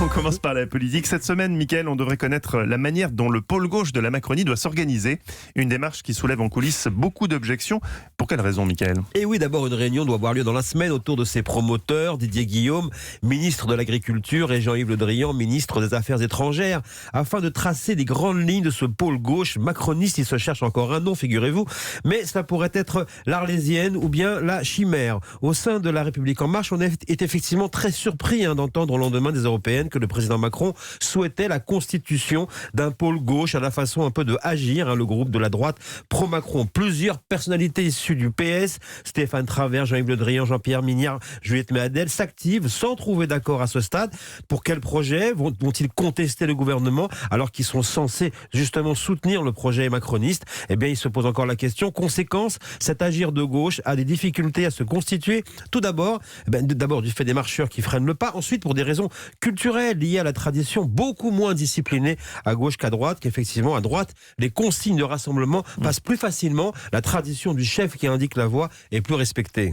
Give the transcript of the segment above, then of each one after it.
On commence par la politique. Cette semaine, Mickaël, on devrait connaître la manière dont le pôle gauche de la Macronie doit s'organiser. Une démarche qui soulève en coulisses beaucoup d'objections. Pour quelle raison, Mickaël ? Et oui, d'abord, une réunion doit avoir lieu dans la semaine autour de ses promoteurs, Didier Guillaume, ministre de l'Agriculture, et Jean-Yves Le Drian, ministre des Affaires étrangères, afin de tracer les grandes lignes de ce pôle gauche macroniste. Il se cherche encore un nom, figurez-vous, mais ça pourrait être l'Arlésienne ou bien la Chimère. Au sein de La République En Marche, on est effectivement très surpris d'entendre au lendemain des européennes que le président Macron souhaitait la constitution d'un pôle gauche à la façon un peu de Agir, le groupe de la droite pro-Macron. Plusieurs personnalités issues du PS, Stéphane Travers, Jean-Yves Le Drian, Jean-Pierre Mignard, Juliette Méadel, s'activent sans trouver d'accord à ce stade. Pour quel projet vont-ils contester le gouvernement alors qu'ils sont censés justement soutenir le projet macroniste ? Eh bien, il se pose encore la question. Conséquence, cet Agir de gauche a des difficultés à se constituer. Tout d'abord, d'abord du fait des marcheurs qui freinent le pas. Ensuite, pour des raisons culturelles liées à la tradition beaucoup moins disciplinée à gauche qu'à droite, qu'effectivement à droite, les consignes de rassemblement passent plus facilement. La tradition du chef qui indique la voie est plus respectée.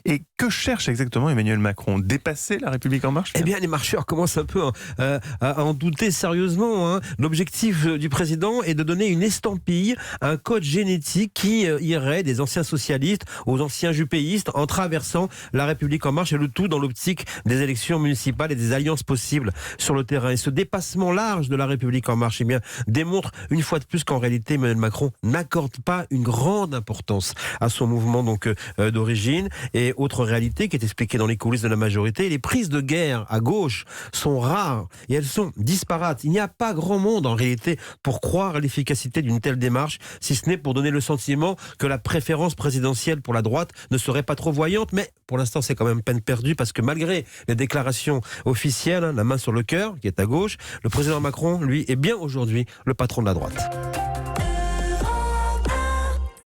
Et que cherche exactement Emmanuel Macron ? Dépasser La République En Marche ? Eh bien, les marcheurs commencent un peu à en douter sérieusement. L'objectif du président est de donner une estampille, un code génétique qui irait des anciens socialistes aux anciens jupéistes en traversant La République En Marche, et le tout dans l'optique des élections municipales et des alliances possibles sur le terrain. Et ce dépassement large de La République En Marche démontre une fois de plus qu'en réalité Emmanuel Macron n'accorde pas une grande importance à son mouvement d'origine. Et autre réalité qui est expliquée dans les coulisses de la majorité, les prises de guerre à gauche sont rares et elles sont disparates. Il n'y a pas grand monde en réalité pour croire à l'efficacité d'une telle démarche, si ce n'est pour donner le sentiment que la préférence présidentielle pour la droite ne serait pas trop voyante. Mais pour l'instant, c'est quand même peine perdue, parce que malgré les déclarations officielles, la main sur le cœur, qui est à gauche, le président Macron, lui, est bien aujourd'hui le patron de la droite.